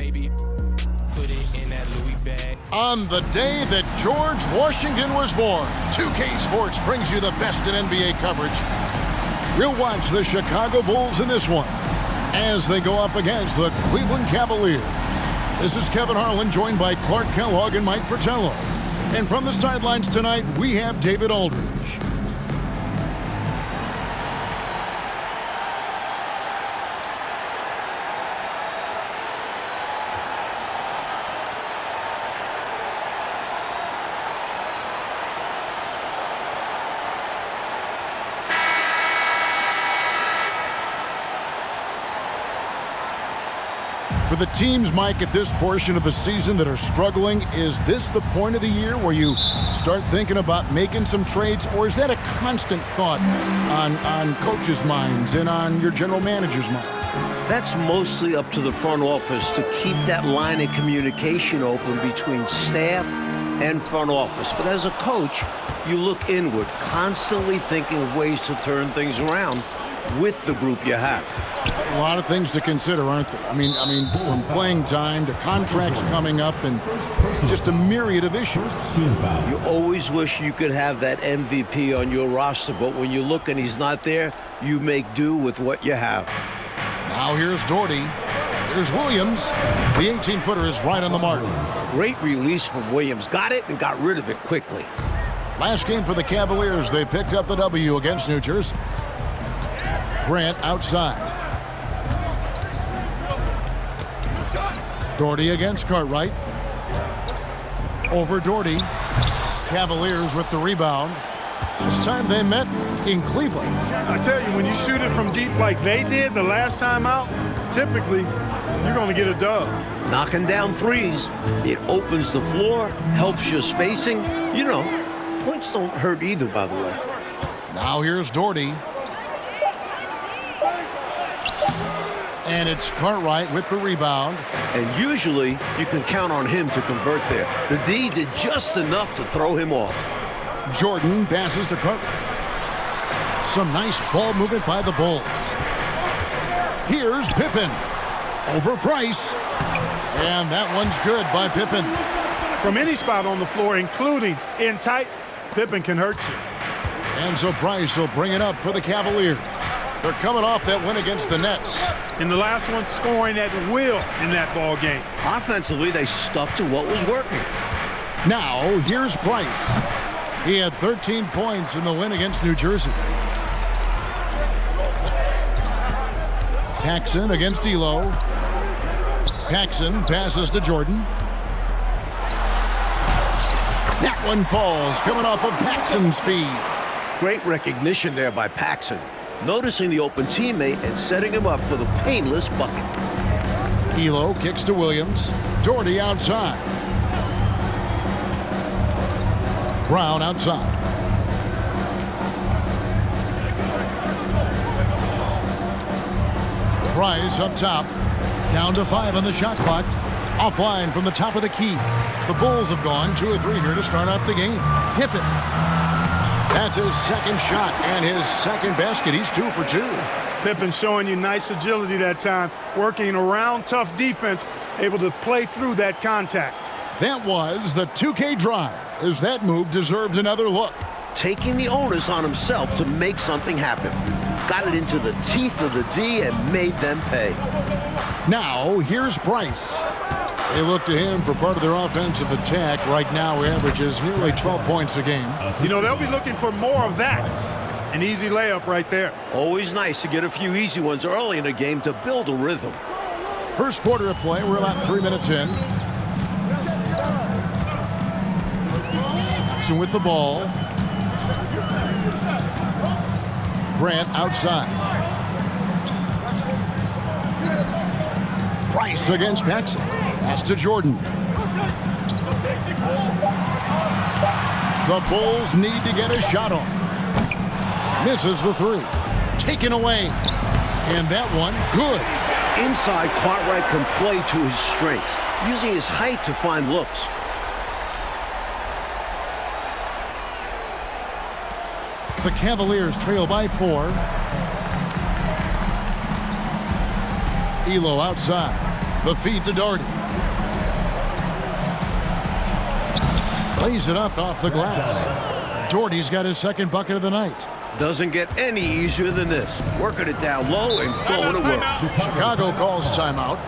baby. Put it in that Louis bag. On the day that George Washington was born, 2K Sports brings you the best in NBA coverage. We'll watch the Chicago Bulls in this one as they go up against the Cleveland Cavaliers. This is Kevin Harlan, joined by Clark Kellogg and Mike Fratello. And from the sidelines tonight, we have David Aldridge. For the teams, Mike, at this portion of the season that are struggling, is this the point of the year where you start thinking about making some trades, or is that a constant thought on coaches' minds and on your general manager's mind? That's mostly up to the front office to keep that line of communication open between staff and front office. But as a coach, you look inward, constantly thinking of ways to turn things around with the group you have. A lot of things to consider, aren't there? I mean, from playing time to contracts coming up and just a myriad of issues. You always wish you could have that MVP on your roster, but when you look and he's not there, you make do with what you have. Now here's Doherty. Here's Williams. The 18-footer is right on the mark. Great release from Williams. Got it and got rid of it quickly. Last game for the Cavaliers, they picked up the W against New Jersey. Grant outside. Doherty against Cartwright. Over Doherty. Cavaliers with the rebound. This time they met in Cleveland. I tell you, when you shoot it from deep like they did the last time out, typically you're going to get a dub. Knocking down threes. It opens the floor, helps your spacing. You know, points don't hurt either, by the way. Now here's Doherty. And it's Cartwright with the rebound. And usually, you can count on him to convert there. The D did just enough to throw him off. Jordan passes to Cartwright. Some nice ball movement by the Bulls. Here's Pippen. Over Price. And that one's good by Pippen. From any spot on the floor, including in tight, Pippen can hurt you. And so Price will bring it up for the Cavaliers. They're coming off that win against the Nets. In the last one, scoring at will in that ball game. Offensively, they stuck to what was working. Now, here's Price. He had 13 points in the win against New Jersey. Paxson against Ehlo. Paxson passes to Jordan. That one falls, coming off of Paxson's feed. Great recognition there by Paxson. Noticing the open teammate and setting him up for the painless bucket. Ehlo kicks to Williams. Doherty outside. Brown outside. Price up top. Down to 5 on the shot clock. Offline from the top of the key. The Bulls have gone 2 or 3 here to start off the game. Pippen. That's his second shot and his second basket. He's 2 for 2. Pippen showing you nice agility that time, working around tough defense, able to play through that contact. That was the 2K drive, as that move deserved another look. Taking the onus on himself to make something happen. Got it into the teeth of the D and made them pay. Now, here's Price. They look to him for part of their offensive attack. Right now, he averages nearly 12 points a game. You know, they'll be looking for more of that. An easy layup right there. Always nice to get a few easy ones early in a game to build a rhythm. First quarter of play, we're about 3 minutes in. Jackson with the ball. Grant outside. Price against Paxson. Pass to Jordan. The Bulls need to get a shot off. Misses the 3. Taken away. And that one, good. Inside, Cartwright can play to his strengths, using his height to find looks. The Cavaliers trail by 4. Ehlo outside. The feed to Doherty. Lays it up off the glass. Doherty's got his second bucket of the night. Doesn't get any easier than this. Working it down low and going to work. Chicago calls timeout.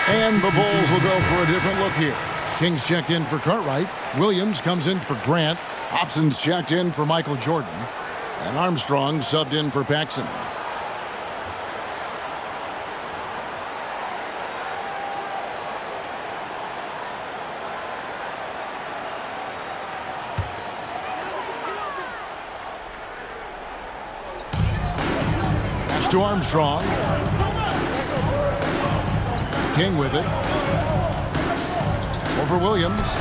And the Bulls will go for a different look here. Kings checked in for Cartwright. Williams comes in for Grant. Hobson's checked in for Michael Jordan. And Armstrong subbed in for Paxson. Pass to Armstrong. King with it. Over Williams.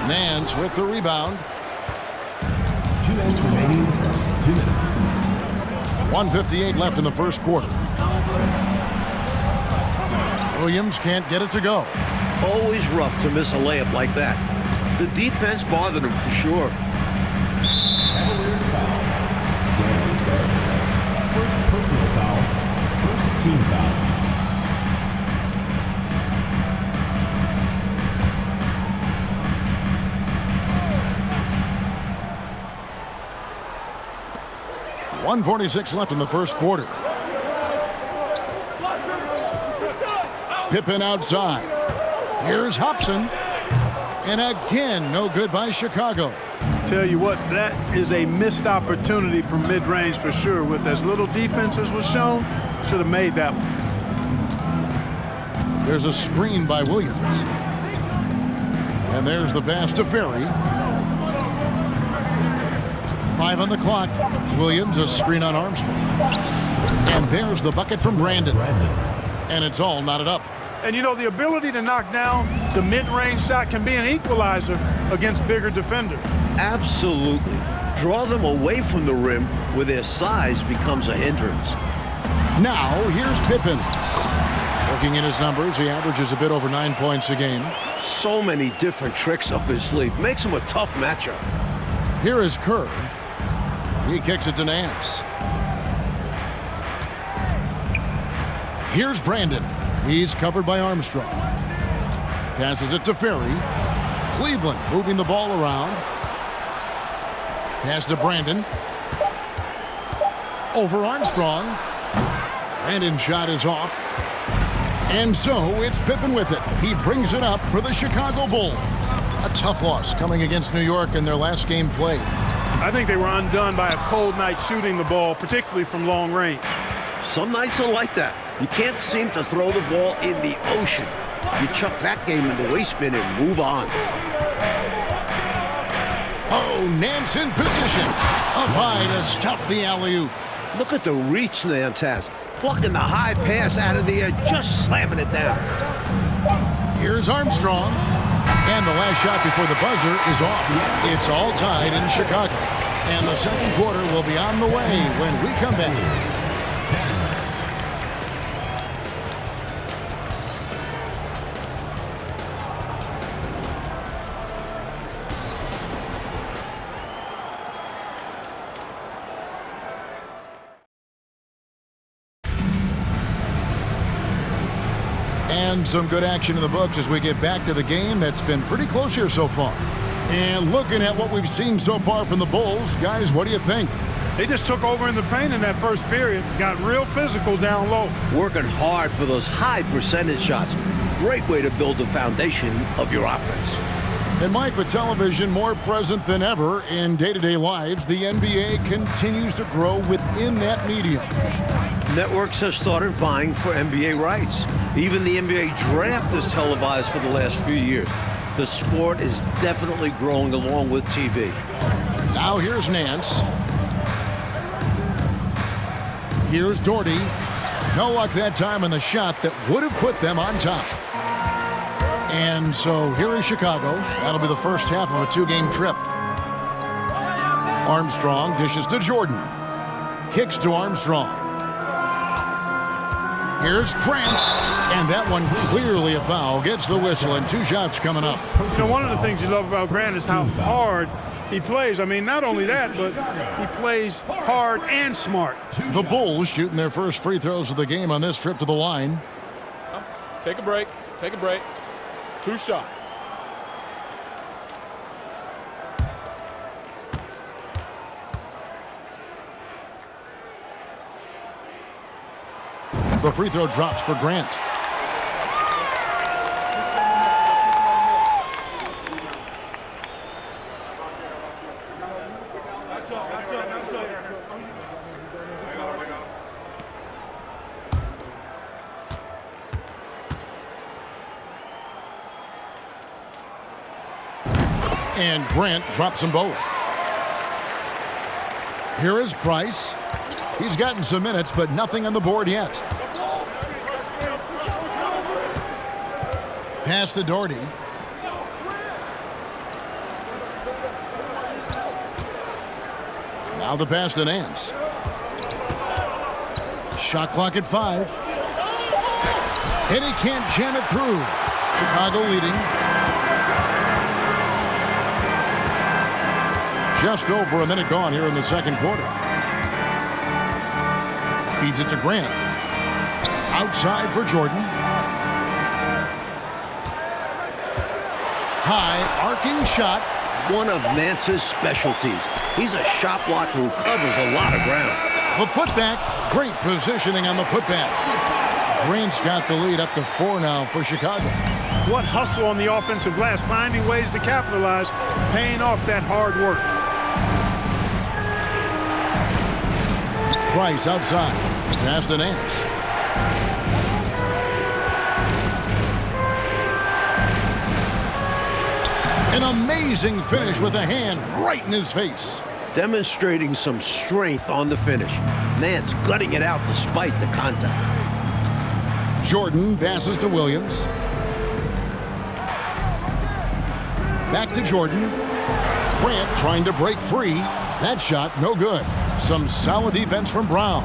Nance with the rebound. 2 minutes remaining in the first. 2 minutes. 1:58 left in the first quarter. Williams can't get it to go. Always rough to miss a layup like that. The defense bothered him for sure. Cavaliers foul. Danny Fair. First personal foul. First team foul. .146 left in the first quarter. Pippen outside. Here's Hobson. And again, no good by Chicago. Tell you what, that is a missed opportunity from mid-range for sure. With as little defense as was shown, should have made that one. There's a screen by Williams. And there's the pass to Ferry. 5 on the clock. Williams, a screen on Armstrong. And there's the bucket from Brandon. And it's all knotted up. And you know, the ability to knock down the mid-range shot can be an equalizer against bigger defenders. Absolutely. Draw them away from the rim where their size becomes a hindrance. Now, here's Pippen. Looking at his numbers, he averages a bit over 9 points a game. So many different tricks up his sleeve. Makes him a tough matchup. Here is Kerr. He kicks it to Nance. Here's Brandon. He's covered by Armstrong. Passes it to Ferry. Cleveland moving the ball around. Pass to Brandon. Over Armstrong. Brandon's shot is off. And so it's Pippen with it. He brings it up for the Chicago Bulls. A tough loss coming against New York in their last game played. I think they were undone by a cold night shooting the ball, particularly from long range. Some nights are like that. You can't seem to throw the ball in the ocean. You chuck that game in the waste bin and move on. Oh, Nance in position. Up high to stuff the alley-oop. Look at the reach Nance has. Plucking the high pass out of the air, just slamming it down. Here's Armstrong. And the last shot before the buzzer is off. It's all tied in Chicago. And the second quarter will be on the way when we come back. And some good action in the books as we get back to the game that's been pretty close here so far. And looking at what we've seen so far from the Bulls, guys, what do you think? They just took over in the paint in that first period, got real physical down low. Working hard for those high percentage shots. Great way to build the foundation of your offense. And Mike, with television more present than ever in day-to-day lives, the NBA continues to grow within that medium. Networks have started vying for NBA rights. Even the NBA draft is televised for the last few years. The sport is definitely growing along with TV. Now here's Nance. Here's Doherty. No luck that time on the shot that would have put them on top. And so here is Chicago. That'll be the first half of a two-game trip. Armstrong dishes to Jordan. Kicks to Armstrong. Here's Grant, and that one clearly a foul. Gets the whistle, and two shots coming up. You know, one of the things you love about Grant is how hard he plays. I mean, not only that, but he plays hard and smart. The Bulls shooting their first free throws of the game on this trip to the line. Take a break. Take a break. 2 shots. The free throw drops for Grant. And Grant drops them both. Here is Price. He's gotten some minutes, but nothing on the board yet. Pass to Doherty. Now the pass to Nance. Shot clock at 5. And he can't jam it through. Chicago leading. Just over a minute gone here in the second quarter. Feeds it to Grant. Outside for Jordan. High arcing shot. One of Nance's specialties. He's a shot blocker who covers a lot of ground. The putback. Great positioning on the putback. Grant's got the lead up to 4 now for Chicago. What hustle on the offensive glass, finding ways to capitalize, paying off that hard work. Price outside. Pass to Nance. An amazing finish with a hand right in his face. Demonstrating some strength on the finish. Nance gutting it out despite the contact. Jordan passes to Williams. Back to Jordan. Grant trying to break free. That shot no good. Some solid defense from Brown.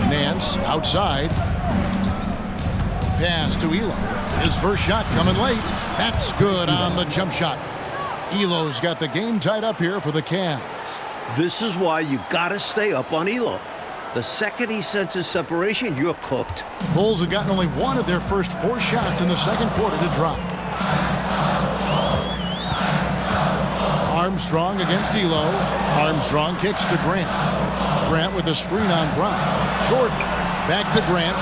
Nance outside. Pass to Ehlo. His first shot coming late. That's good on the jump shot. Ehlo's got the game tied up here for the Cavs. This is why you gotta stay up on Ehlo. The second he senses separation, you're cooked. Bulls have gotten only one of their first 4 shots in the second quarter to drop. Armstrong against Ehlo. Armstrong kicks to Grant. Grant with a screen on Brown. Jordan back to Grant.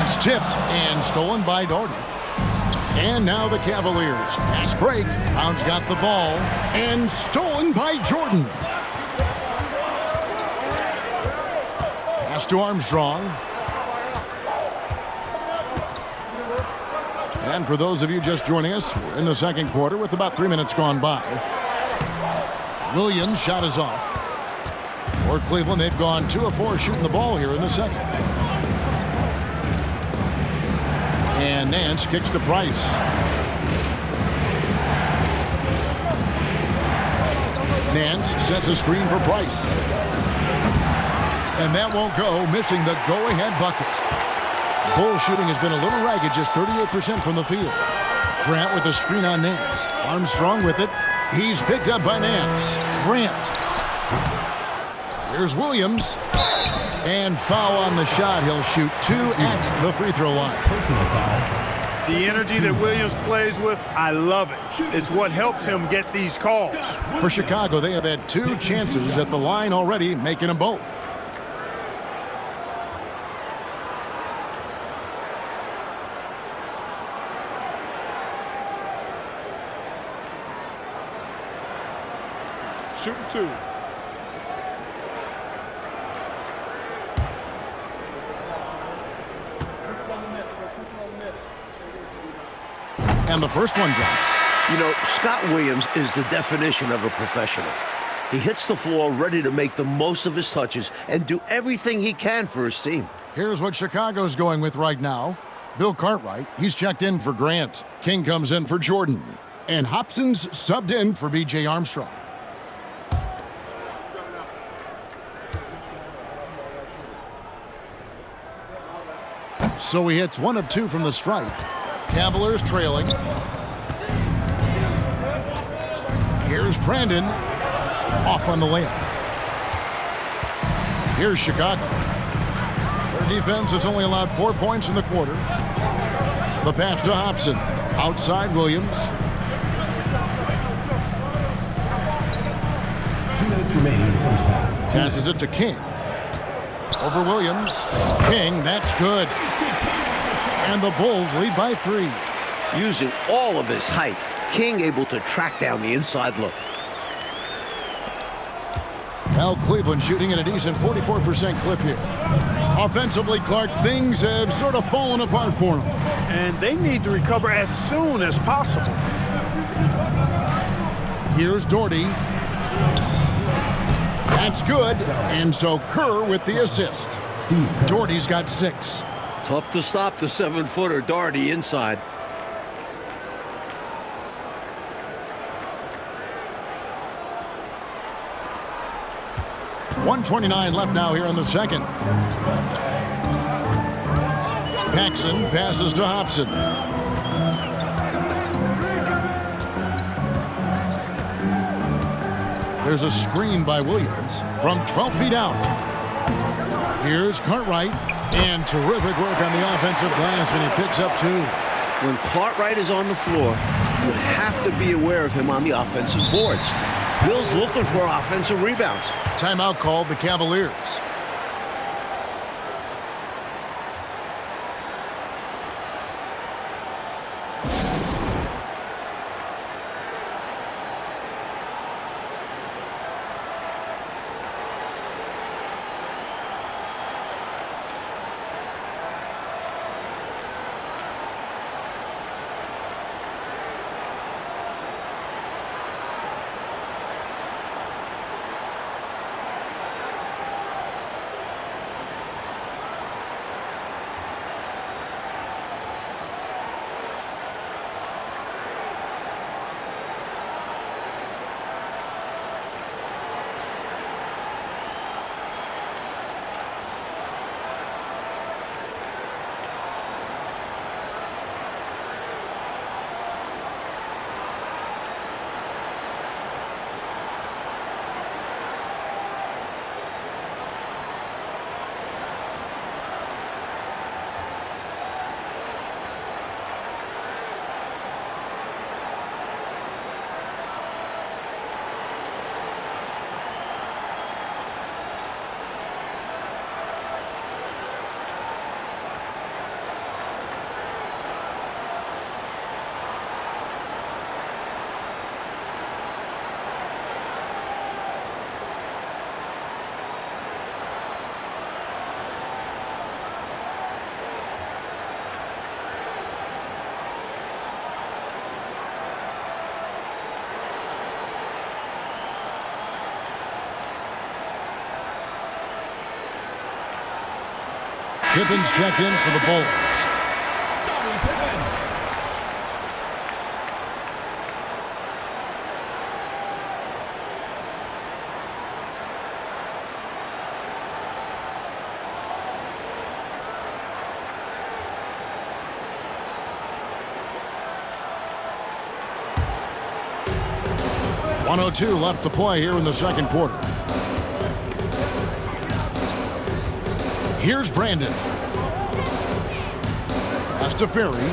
It's tipped and stolen by Doherty. And now the Cavaliers. Fast break. Brown's got the ball. And stolen by Jordan. Pass to Armstrong. And for those of you just joining us, we're in the second quarter with about 3 minutes gone by. Williams' shot is off. For Cleveland, they've gone 2 of 4 shooting the ball here in the second. And Nance kicks to Price. Nance sets a screen for Price. And that won't go, missing the go-ahead bucket. Bull shooting has been a little ragged, just 38% from the field. Grant with a screen on Nance. Armstrong with it. He's picked up by Nance. Grant. Here's Williams. And foul on the shot. He'll shoot 2 at the free throw line. Personal foul. The energy that Williams plays with, I love it. It's what helps him get these calls. For Chicago, they have had 2 chances at the line already, making them both. Shooting 2. And the first one drops. You know, Scott Williams is the definition of a professional. He hits the floor ready to make the most of his touches and do everything he can for his team. Here's what Chicago's going with right now. Bill Cartwright, he's checked in for Grant. King comes in for Jordan. And Hobson's subbed in for B.J. Armstrong. So he hits 1 of 2 from the stripe. Cavaliers trailing. Here's Brandon. Off on the layup. Here's Chicago. Their defense has only allowed 4 points in the quarter. The pass to Hobson. Outside Williams. 2 minutes remaining in the first half. Passes it to King. Over Williams. King, that's good. And the Bulls lead by 3. Using all of his height, King able to track down the inside look. Well, Cleveland shooting at a decent 44% clip here. Offensively, Clark, things have sort of fallen apart for them. And they need to recover as soon as possible. Here's Doherty. That's good. And so Kerr with the assist. Steve Kerr. Doherty's got 6. Tough to stop the 7-footer Doherty inside. .129 left now here in the second. Paxson passes to Hobson. There's a screen by Williams from 12 feet out. Here's Cartwright. And terrific work on the offensive glass, and he picks up 2. When Cartwright is on the floor, you have to be aware of him on the offensive boards. Bill's looking for offensive rebounds. Timeout called the Cavaliers. Pippen's checked in for the Bulls. .102 left to play here in the second quarter. Here's Brandon. Pass to Ferry.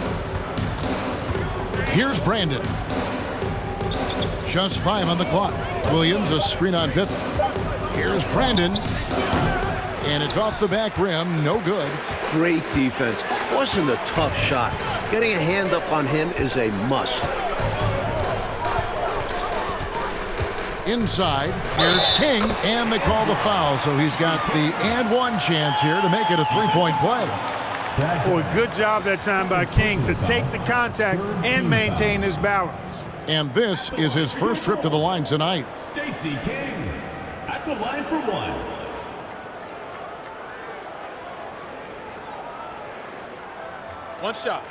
Here's Brandon. Just 5 on the clock. Williams, a screen on Pippen. Here's Brandon. And it's off the back rim. No good. Great defense. Forcing a tough shot. Getting a hand up on him is a must. Inside, here's King, and they call the foul, so he's got the and one chance here to make it a three-point play. Boy, good job that time by King to take the contact and maintain his balance. And this is his first trip to the line tonight. Stacey King at the line for one. One shot.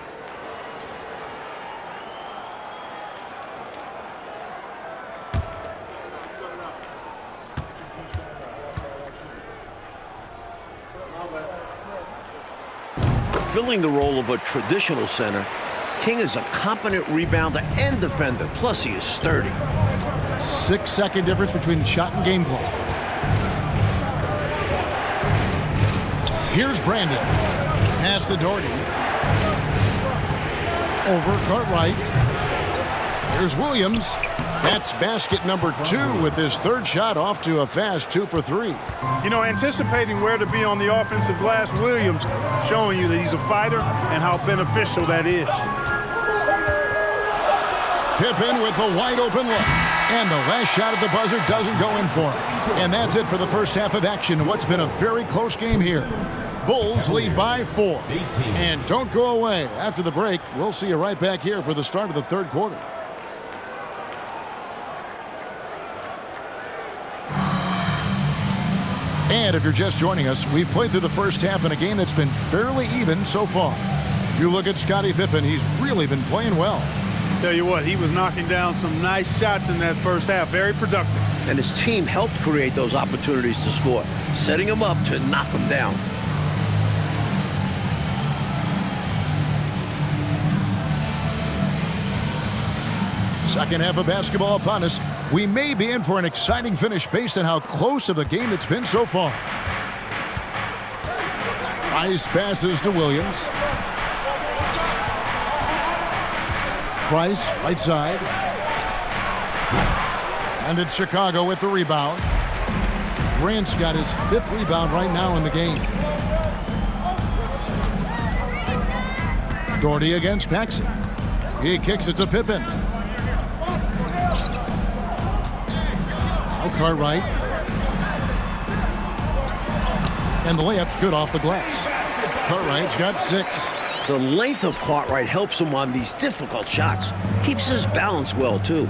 Filling the role of a traditional center, King is a competent rebounder and defender, plus he is sturdy. 6-second difference between the shot and game clock. Here's Brandon. Pass to Doherty. Over Cartwright. Here's Williams. That's basket number 2 with his third shot off to a fast 2 for 3. You know, anticipating where to be on the offensive glass, Williams showing you that he's a fighter and how beneficial that is. Pippen with a wide open look. And the last shot at the buzzer doesn't go in for him. And that's it for the first half of action. What's been a very close game here. Bulls lead by 4. And don't go away. After the break, we'll see you right back here for the start of the third quarter. And if you're just joining us, we've played through the first half in a game that's been fairly even so far. You look at Scottie Pippen, he's really been playing well. Tell you what, he was knocking down some nice shots in that first half. Very productive. And his team helped create those opportunities to score, setting him up to knock him down. Second half of basketball upon us. We may be in for an exciting finish based on how close of the game it's been so far. Price passes to Williams. Price, right side. And it's Chicago with the rebound. Grant's got his 5th rebound right now in the game. Doherty against Paxson. He kicks it to Pippen. Now Cartwright. And the layup's good off the glass. Cartwright's got 6. The length of Cartwright helps him on these difficult shots. Keeps his balance well, too.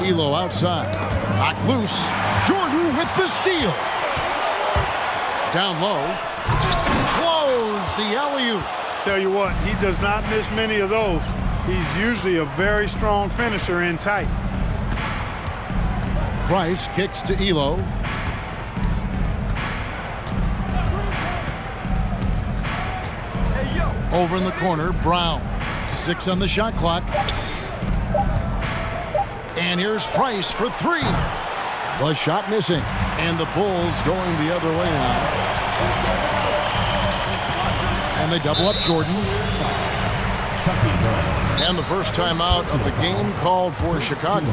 Ehlo outside. Knocked loose. Jordan with the steal. Down low. Close the alley-oop. Tell you what, he does not miss many of those. He's usually a very strong finisher in tight. Price kicks to Ehlo. Over in the corner, Brown. 6 on the shot clock. And here's Price for 3. The shot missing. And the Bulls going the other way now. And they double up Jordan. And the first timeout of the game called for Chicago.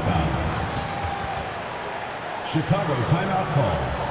Chicago timeout call.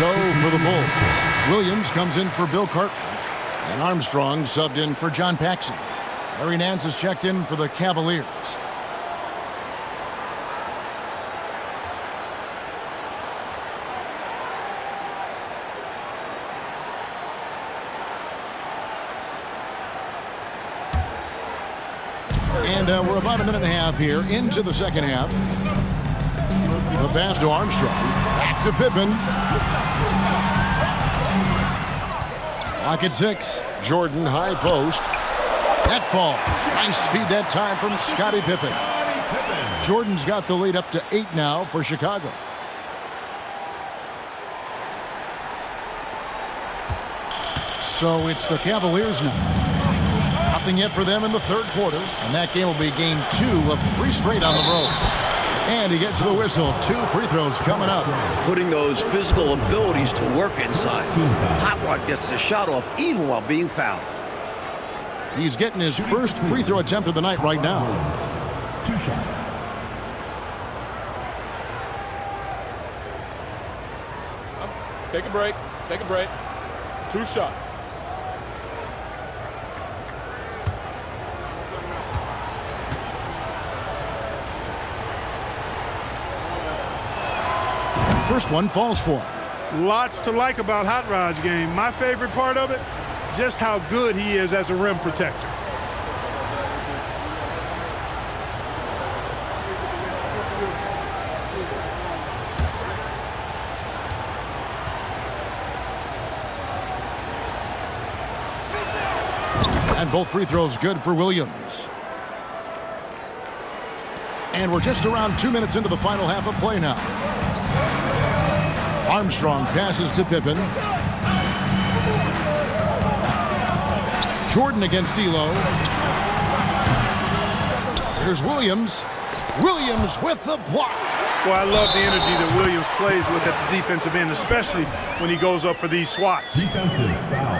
So for the Bulls, Williams comes in for Bill Cartman, and Armstrong subbed in for John Paxson. Larry Nance is checked in for the Cavaliers. And we're about a minute and a half here into the second half. The pass to Armstrong. Back to Pippen. Clock at 6. Jordan, high post. That falls. Nice feed that time from Scottie Pippen. Jordan's got the lead up to 8 now for Chicago. So it's the Cavaliers now. Nothing yet for them in the third quarter, and that game will be game 2 of 3 straight on the road. And he gets the whistle. 2 free throws coming up. Putting those physical abilities to work inside. Hot Rod gets the shot off even while being fouled. He's getting his first free throw attempt of the night right now. 2 shots. Take a break. Take a break. 2 shots. First one falls for him. Lots to like about Hot Rod's game. My favorite part of it, just how good he is as a rim protector. And both free throws good for Williams. And we're just around 2 minutes into the final half of play now. Armstrong passes to Pippen. Jordan against Ehlo. Here's Williams. Williams with the block. Well, I love the energy that Williams plays with at the defensive end, especially when he goes up for these swats. Defensive foul.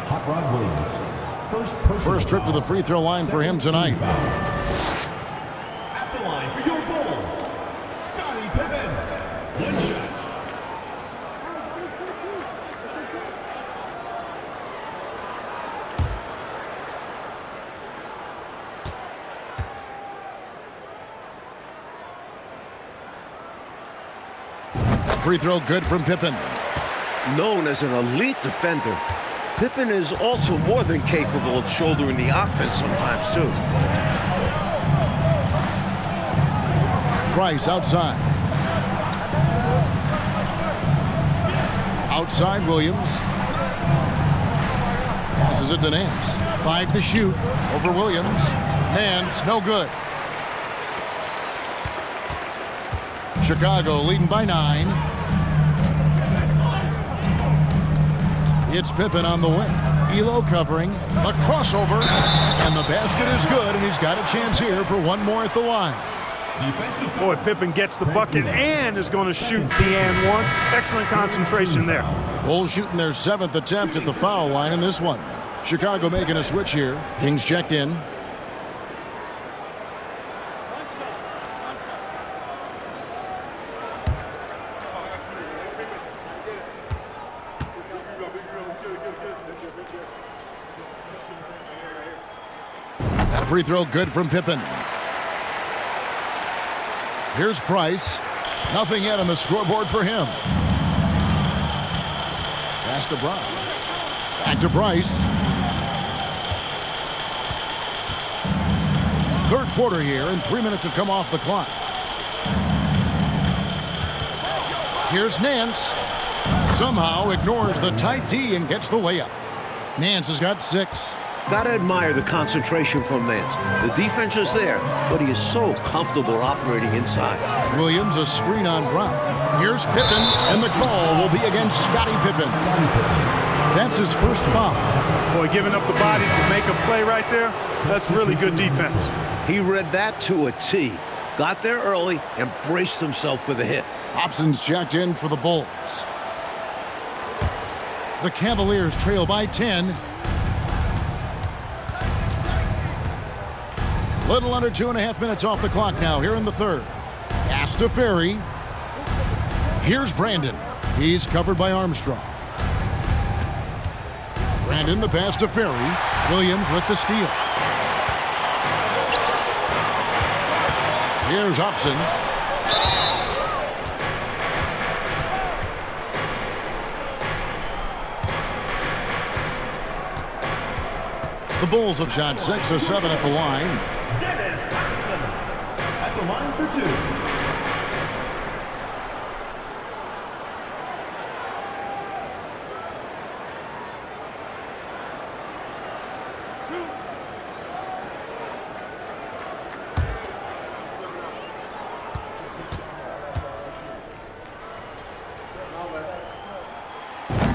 Hot Rod Williams. First trip to the free throw line for him tonight. At the line for your Bulls, Scottie Pippen. 1 shot. Free throw good from Pippen. Known as an elite defender, Pippen is also more than capable of shouldering the offense sometimes, too. Price outside. Outside Williams. Passes it to Nance. 5 to shoot over Williams. Nance, no good. Chicago leading by 9. It's Pippen on the wing. Ehlo covering. A crossover. And the basket is good, and he's got a chance here for one more at the line. Boy, Pippen gets the bucket and is going to shoot the and one. Excellent concentration there. Bulls shooting their 7th attempt at the foul line in this one. Chicago making a switch here. Kings checked in. That free throw good from Pippen. Here's Price. Nothing yet on the scoreboard for him. Pass to Brown. Back to Price. Third quarter here, and 3 minutes have come off the clock. Here's Nance. Somehow ignores the tight D and gets the layup. Nance has got 6. Gotta admire the concentration from Nance. The defense is there, but he is so comfortable operating inside. Williams, a screen on Brown. Here's Pippen, and the call will be against Scottie Pippen. That's his first foul. Boy, giving up the body to make a play right there, that's really good defense. He read that to a T. Got there early and braced himself for the hit. Hobson's checked in for the Bulls. The Cavaliers trail by 10. Little under 2.5 minutes off the clock now here in the third. Pass to Ferry. Here's Brandon. He's covered by Armstrong. Brandon the pass to Ferry. Williams with the steal. Here's Upson. The Bulls have shot 6 of 7 at the line. At the line for 2.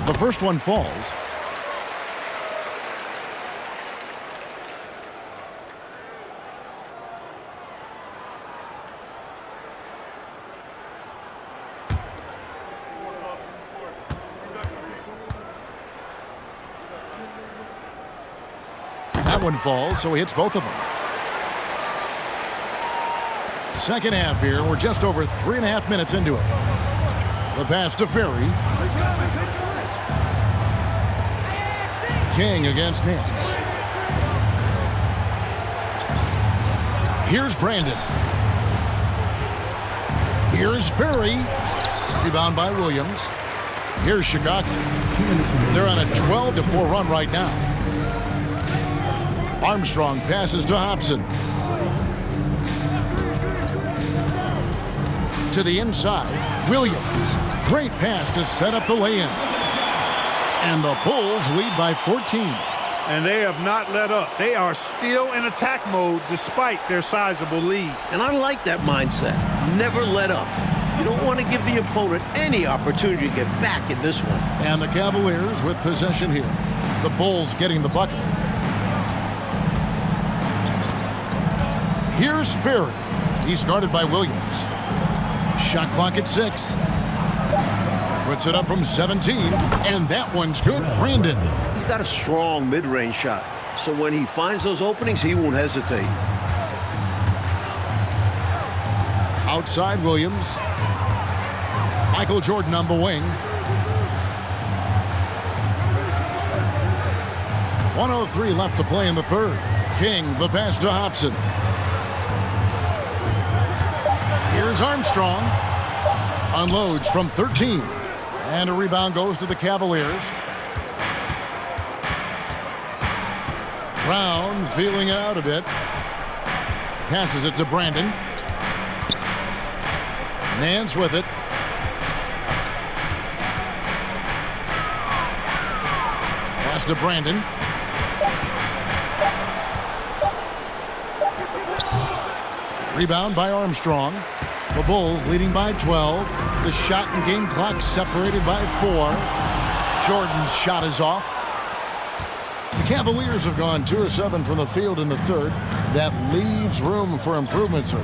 The first one falls. That one falls, so he hits both of them. Second half here. We're just over 3.5 minutes into it. The pass to Ferry. King against Nance. Here's Brandon. Here's Ferry. Rebound by Williams. Here's Chicago. They're on a 12-4 run right now. Armstrong passes to Hobson. To the inside, Williams. Great pass to set up the lay-in. And the Bulls lead by 14. And they have not let up. They are still in attack mode despite their sizable lead. And I like that mindset. Never let up. You don't want to give the opponent any opportunity to get back in this one. And the Cavaliers with possession here. The Bulls getting the bucket. Here's Ferry. He's guarded by Williams. Shot clock at 6. Puts it up from 17, and that one's good. Brandon. He's got a strong mid-range shot, so when he finds those openings, he won't hesitate. Outside Williams. Michael Jordan on the wing. 1:03 left to play in the third. King, the pass to Hobson. Here's Armstrong. Unloads from 13. And a rebound goes to the Cavaliers. Brown feeling it out a bit. Passes it to Brandon. Nance with it. Pass to Brandon. Rebound by Armstrong. The Bulls leading by 12. The shot and game clock separated by 4. Jordan's shot is off. The Cavaliers have gone 2 of 7 from the field in the third. That leaves room for improvement, sir.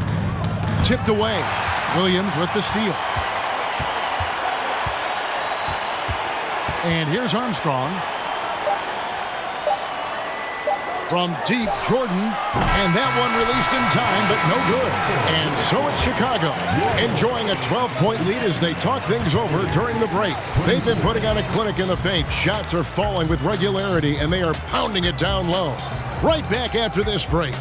Tipped away. Williams with the steal. And here's Armstrong. From deep, Jordan, and that one released in time, but no good. And so it's Chicago, enjoying a 12-point lead as they talk things over during the break. They've been putting on a clinic in the paint. Shots are falling with regularity, and they are pounding it down low. Right back after this break.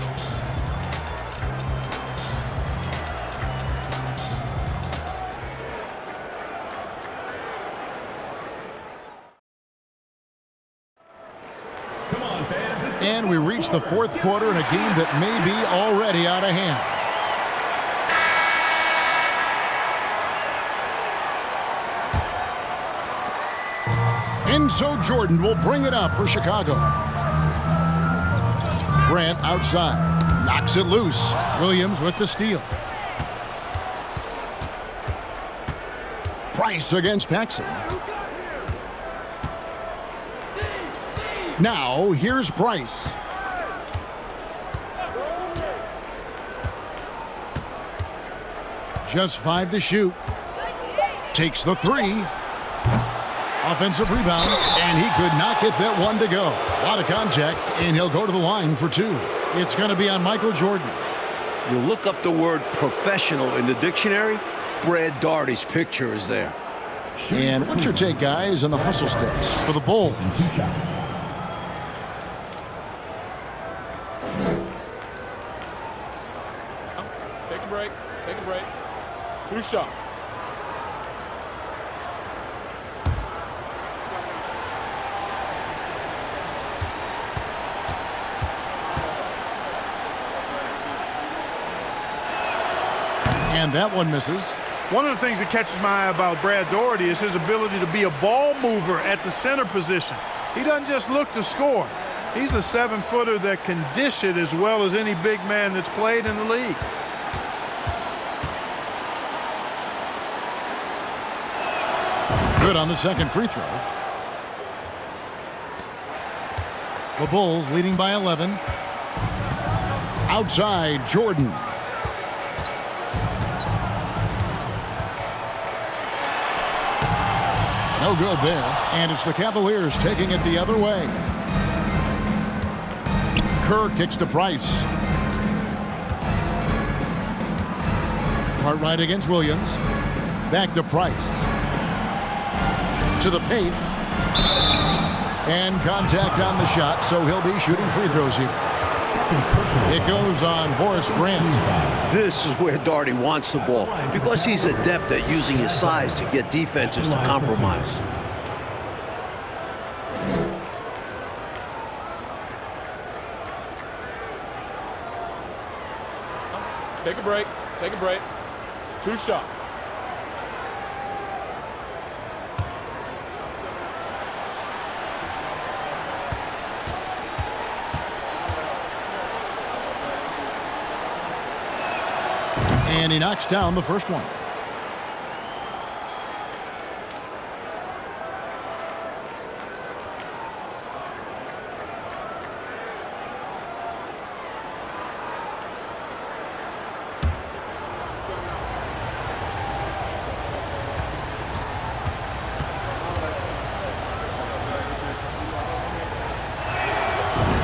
And we reach the fourth quarter in a game that may be already out of hand. And so Jordan will bring it up for Chicago. Grant outside. Knocks it loose. Williams with the steal. Price against Paxson. Now, here's Price. Just 5 to shoot. Takes the 3. Offensive rebound, and he could not get that one to go. A lot of contact, and he'll go to the line for 2. It's going to be on Michael Jordan. You look up the word professional in the dictionary, Brad Daugherty's picture is there. And what's your take, guys, on the hustle sticks for the Bulls? And 2 shots. Take a break. Take a break. 2 shots. And that one misses. One of the things that catches my eye about Brad Daugherty is his ability to be a ball mover at the center position. He doesn't just look to score. He's a 7-footer that can dish it as well as any big man that's played in the league. Good on the second free throw. The Bulls leading by 11. Outside, Jordan. No good there. And it's the Cavaliers taking it the other way. Kerr kicks to Price. Cartwright against Williams. Back to Price. To the paint. And contact on the shot, so he'll be shooting free throws here. It goes on Horace Grant. This is where Daugherty wants the ball because he's adept at using his size to get defenses to compromise. Take a break. Take a break. 2 shots. And he knocks down the first one.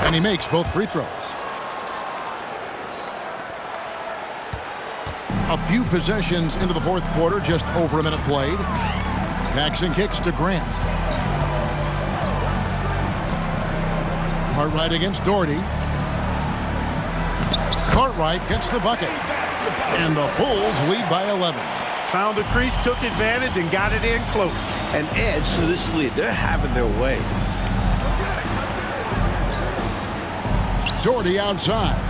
And he makes both free throws. A few possessions into the fourth quarter, just over a minute played. Paxson kicks to Grant. Cartwright against Daugherty. Cartwright gets the bucket. And the Bulls lead by 11. Found the crease, took advantage, and got it in close. An edge to this lead. They're having their way. Daugherty outside.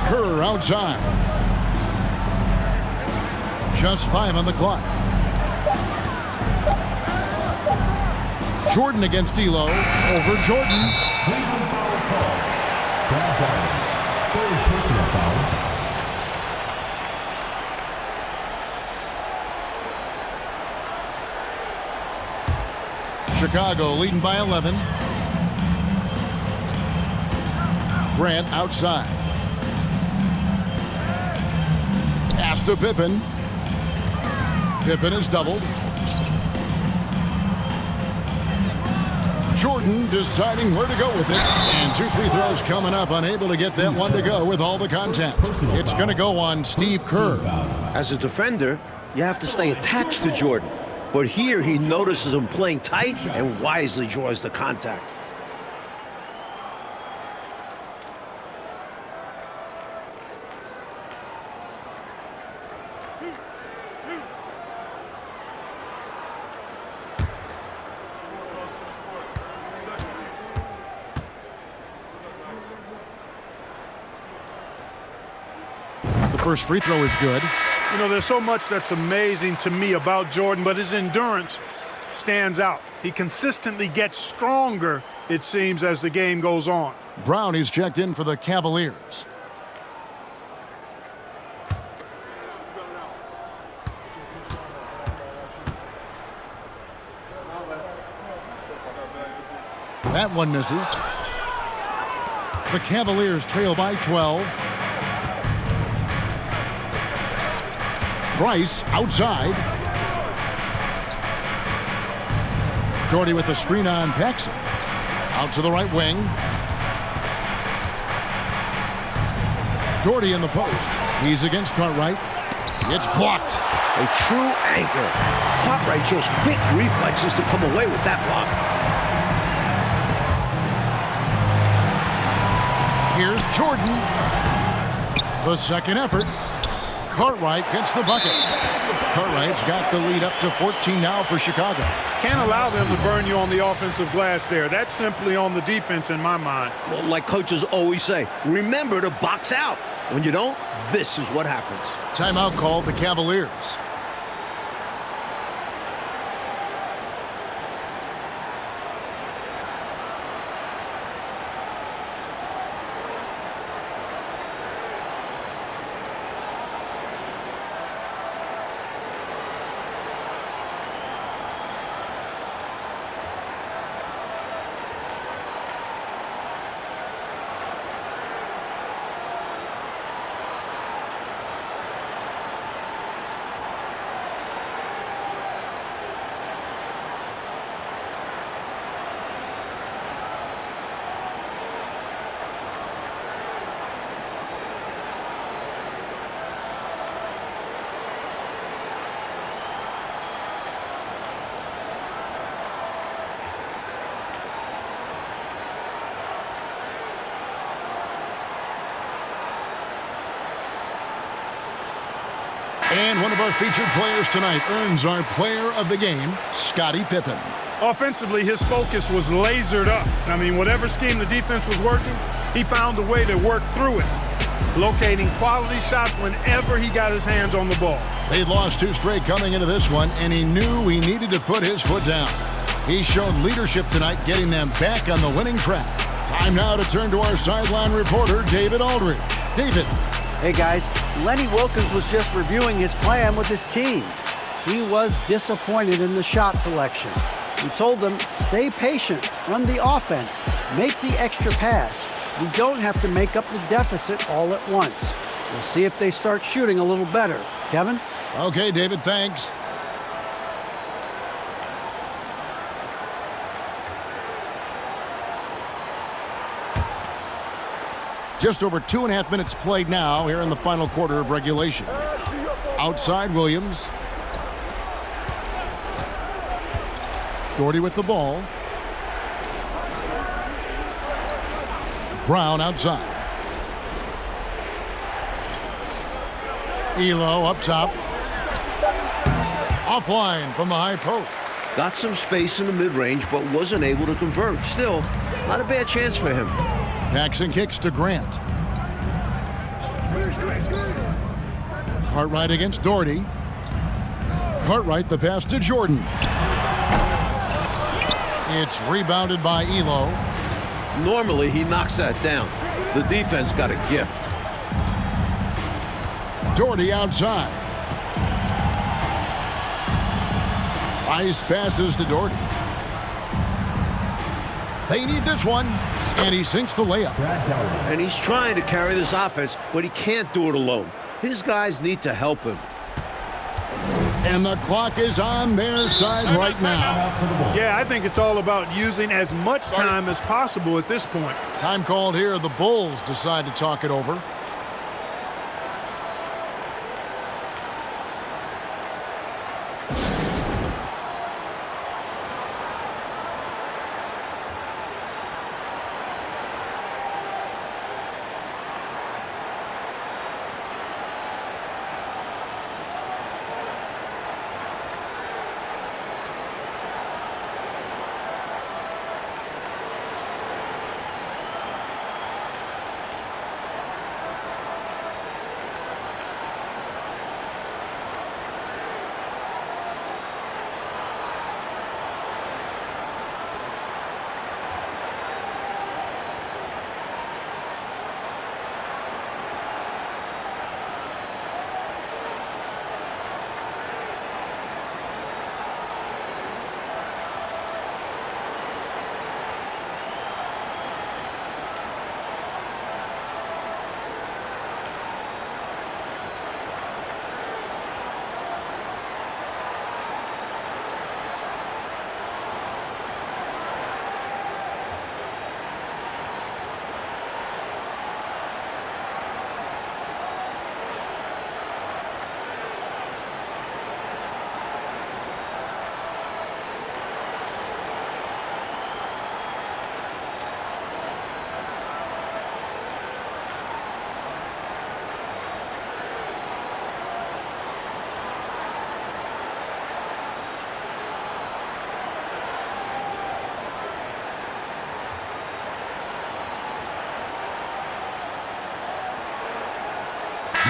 Kerr outside. Just 5 on the clock. Jordan against Ehlo. Over Jordan. Cleveland foul call. Brad Daugherty. Third personal foul. Chicago leading by 11. Grant outside. Pass to Pippen. Pippen is doubled. Jordan deciding where to go with it. And 2 free throws coming up. Unable to get that one to go with all the contact. It's going to go on Steve Kerr. As a defender, you have to stay attached to Jordan. But here he notices him playing tight and wisely draws the contact. The first free throw is good. You know, there's so much that's amazing to me about Jordan, but his endurance stands out. He consistently gets stronger, it seems, as the game goes on. Brown is checked in for the Cavaliers. That one misses. The Cavaliers trail by 12. Price outside. Daugherty with the screen on Paxson. Out to the right wing. Daugherty in the post. He's against Cartwright. It's blocked. A true anchor. Cartwright shows quick reflexes to come away with that block. Here's Jordan. The second effort. Cartwright gets the bucket. Cartwright's got the lead up to 14 now for Chicago. Can't allow them to burn you on the offensive glass there. That's simply on the defense in my mind. Well, like coaches always say, remember to box out. When you don't, this is what happens. Timeout called the Cavaliers. And one of our featured players tonight earns our player of the game, Scottie Pippen. Offensively, his focus was lasered up. I mean, whatever scheme the defense was working, he found a way to work through it, locating quality shots whenever he got his hands on the ball. They lost 2 straight coming into this one, and he knew he needed to put his foot down. He showed leadership tonight, getting them back on the winning track. Time now to turn to our sideline reporter, David Aldridge. David. Hey guys, Lenny Wilkins was just reviewing his plan with his team. He was disappointed in the shot selection. He told them, stay patient, run the offense, make the extra pass. We don't have to make up the deficit all at once. We'll see if they start shooting a little better. Kevin? Okay, David, thanks. Just over 2.5 minutes played now here in the final quarter of regulation. Outside Williams. Doherty with the ball. Brown outside. Ehlo up top. Offline from the high post. Got some space in the mid-range, but wasn't able to convert. Still, not a bad chance for him. Paxson kicks to Grant. Cartwright against Doherty. Cartwright the pass to Jordan. It's rebounded by Ehlo. Normally, he knocks that down. The defense got a gift. Doherty outside. Ice passes to Doherty. They need this one. And he sinks the layup. And he's trying to carry this offense, but he can't do it alone. His guys need to help him. And the clock is on their side right now. Yeah, I think it's all about using as much time as possible at this point. Time called here. The Bulls decide to talk it over.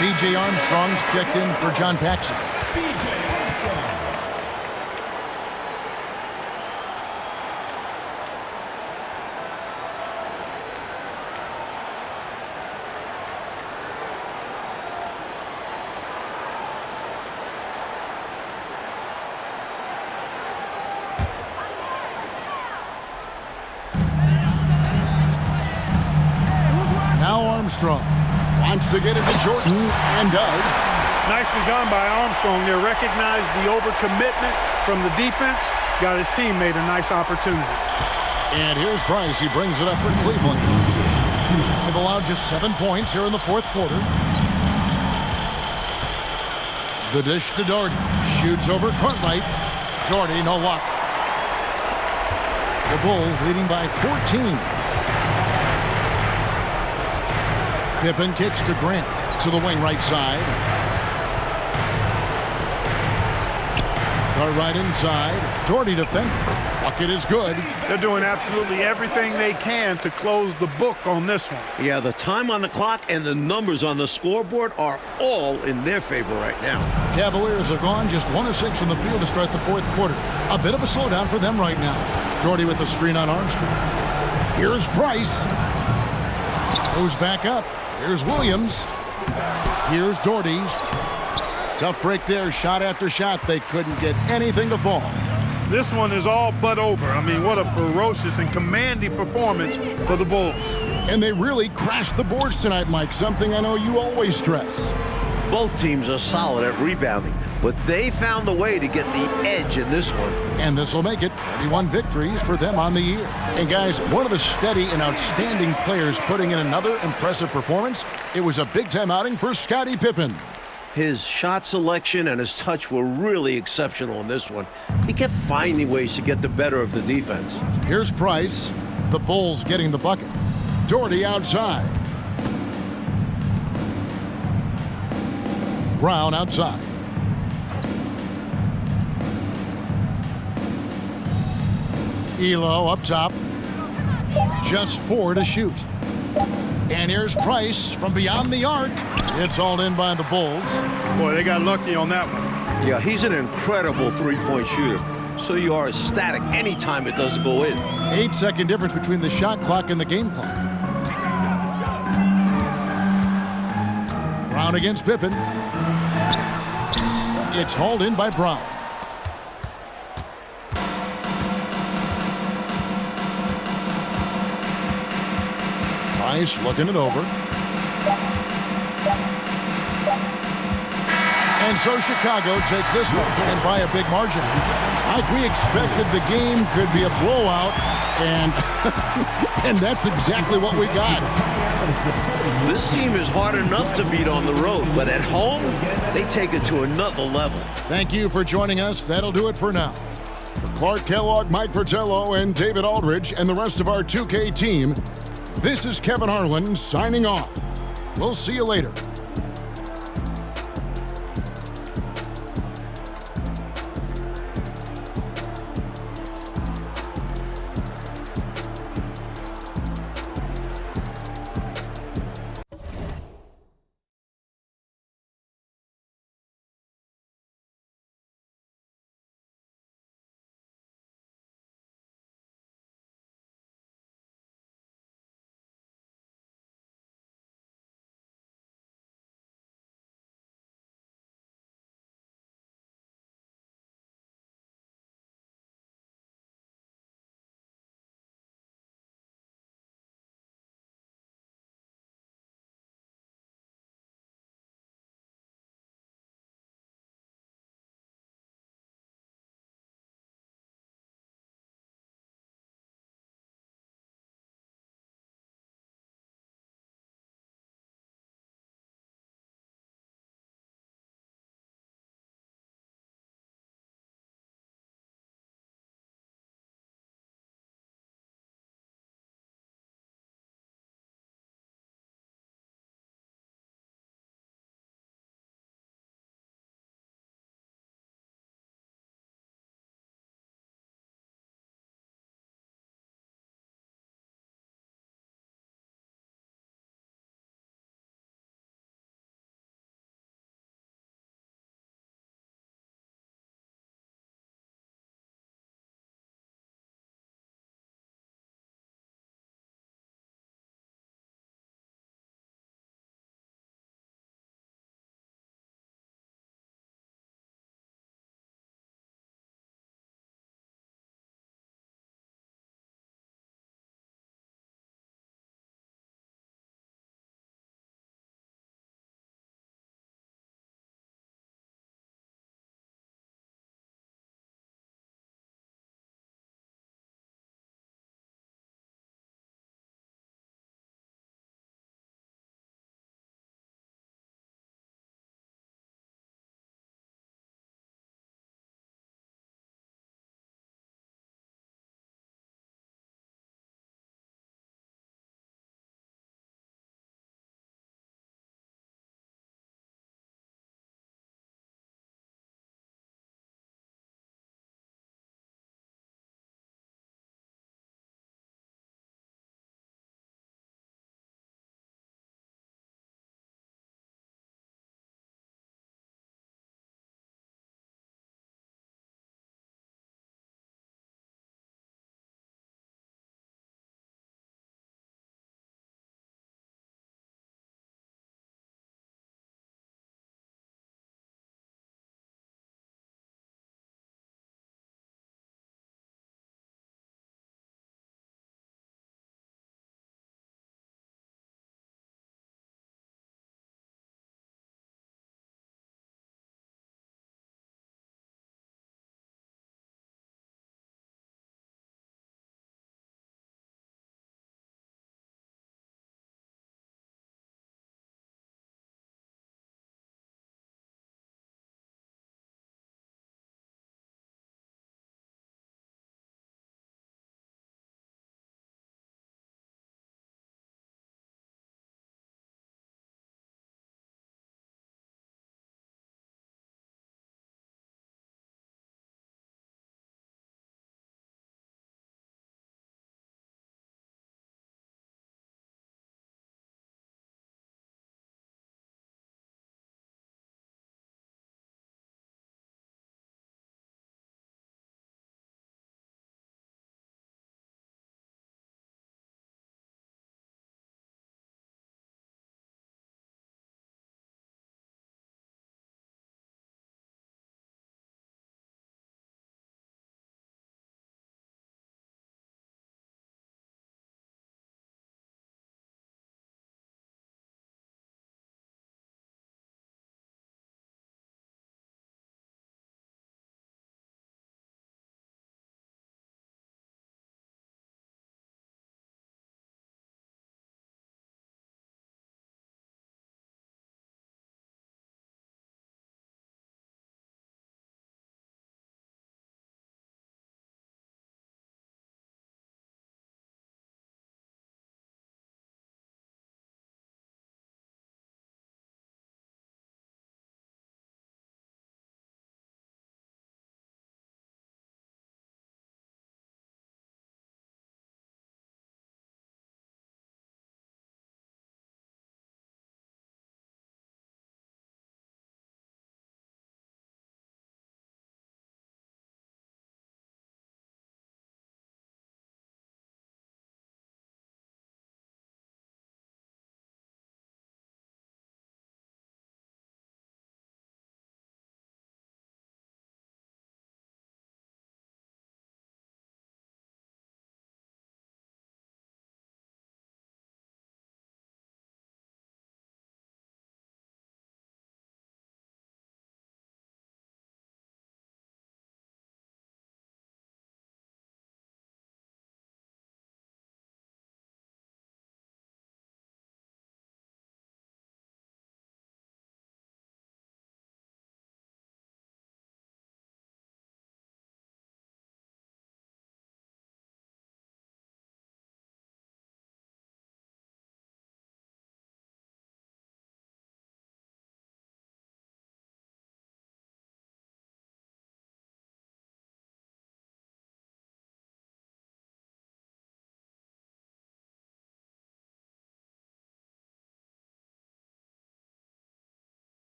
B.J. Armstrong's checked in for John Paxson. B.J. Armstrong. Now Armstrong wants to get it to Jordan, and does. Nicely done by Armstrong there. Recognized the overcommitment from the defense. Got his teammate a nice opportunity. And here's Price. He brings it up for Cleveland. They've allowed just 7 points here in the fourth quarter. The dish to Doherty. Shoots over Cartwright. Doherty, no luck. The Bulls leading by 14. Pippen kicks to Grant. To the wing right side. Cartwright inside. Doherty defending. Bucket is good. They're doing absolutely everything they can to close the book on this one. Yeah, the time on the clock and the numbers on the scoreboard are all in their favor right now. Cavaliers have gone just 1 of 6 from the field to start the fourth quarter. A bit of a slowdown for them right now. Doherty with the screen on Armstrong. Here's Price. Goes back up. Here's Williams. Here's Doherty. Tough break there. Shot after shot. They couldn't get anything to fall. This one is all but over. I mean, what a ferocious and commanding performance for the Bulls. And they really crashed the boards tonight, Mike. Something I know you always stress. Both teams are solid at rebounding, but they found a way to get the edge in this one. And this will make it 41 victories for them on the year. And guys, one of the steady and outstanding players putting in another impressive performance. It was a big-time outing for Scottie Pippen. His shot selection and his touch were really exceptional in this one. He kept finding ways to get the better of the defense. Here's Price. The Bulls getting the bucket. Doherty outside. Brown outside. Ehlo up top. Just 4 to shoot. And here's Price from beyond the arc. It's all in by the Bulls. Boy, they got lucky on that one. Yeah, he's an incredible three-point shooter, so you are ecstatic anytime it doesn't go in. 8-second difference between the shot clock and the game clock. Brown against Pippen. It's hauled in by Brown. Price looking it over. And so Chicago takes this one, and by a big margin. Like we expected, the game could be a blowout, and and that's exactly what we got. This team is hard enough to beat on the road, but at home, they take it to another level. Thank you for joining us. That'll do it for now. For Clark Kellogg, Mike Fratello, and David Aldridge, and the rest of our 2K team, this is Kevin Harlan signing off. We'll see you later.